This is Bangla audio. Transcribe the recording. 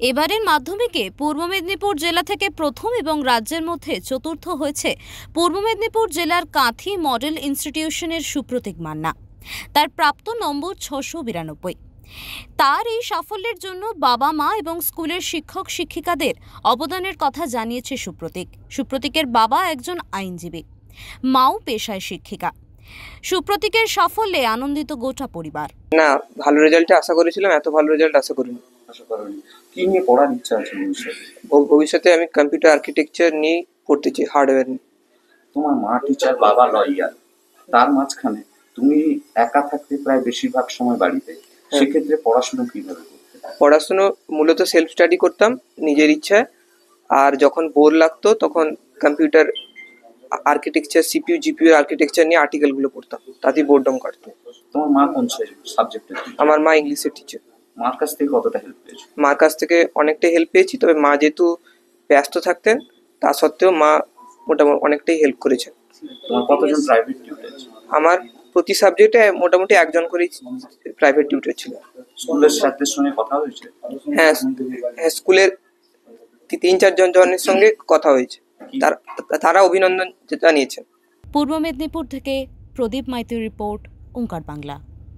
এবারের মাধ্যমিকে পূর্ব মেদিনীপুর জেলা থেকে প্রথম এবং রাজ্যের মধ্যে চতুর্থ হয়েছে পূর্ব মেদিনীপুর জেলার কাঁথি মডেল ইনস্টিটিউশনের সুপ্রতীক মান্না। তার প্রাপ্ত নম্বর 692। তার এই সাফল্যের জন্য বাবা মা এবং স্কুলের শিক্ষক শিক্ষিকাদের অবদানের কথা জানিয়েছে সুপ্রতীকের বাবা একজন আইনজীবী, মাও পেশায় শিক্ষিকা। সুপ্রতীকের সাফল্যে আনন্দিত গোটা পরিবার। না, ভালো রেজাল্ট আশা করেছিলাম, এত ভালো রেজাল্ট আশা করিনি। কি নিয়ে পড়ার ইচ্ছা আছে ভবিষ্যতে আমি কম্পিউটার আর্কিটেকচার নিয়ে পড়তে চাই, হার্ডওয়্যার নিয়ে। তোমার মা টিচার, বাবা লয়ার, তার মাঝখানে তুমি একা থাকতে প্রায় বেশিরভাগ সময় বাড়িতে, সেক্ষেত্রে পড়াশোনা কিভাবে করতে? পড়াশুনো মূলত সেলফ স্টাডি করতাম নিজের ইচ্ছায়, আর যখন বোর লাগতো তখন computer architecture, CPU GPU architecture নিয়ে আর্টিকেলগুলো পড়তাম, তাতেই বোর্ডম কাটতো। তোমার মা কোন সাবজেক্টে? আমার মা ইংলিশের টিচার। মার কাছ থেকে কতটা হেল্প পেয়েছো? মার কাছ থেকে অনেকটাই হেল্প পেয়েছি, তবে মা যেহেতু ব্যস্ত থাকতেন তা সত্ত্বেও মা মোটামুটি অনেকটাই হেল্প করেছেন। তোমার কতজন প্রাইভেট টিউটর? আমার প্রতি সাবজেক্টে মোটামুটি একজন করেই প্রাইভেট টিউটর ছিল। স্কুলের স্যারদের সঙ্গে কথা হয়েছে? হ্যাঁ, স্কুলের 3-4 জনের সঙ্গে কথা হয়েছে, তারা অভিনন্দন জানিয়েছেন। পূর্ব মেদিনীপুর থেকে প্রদীপ মাইতির রিপোর্ট, ওঙ্কার বাংলা।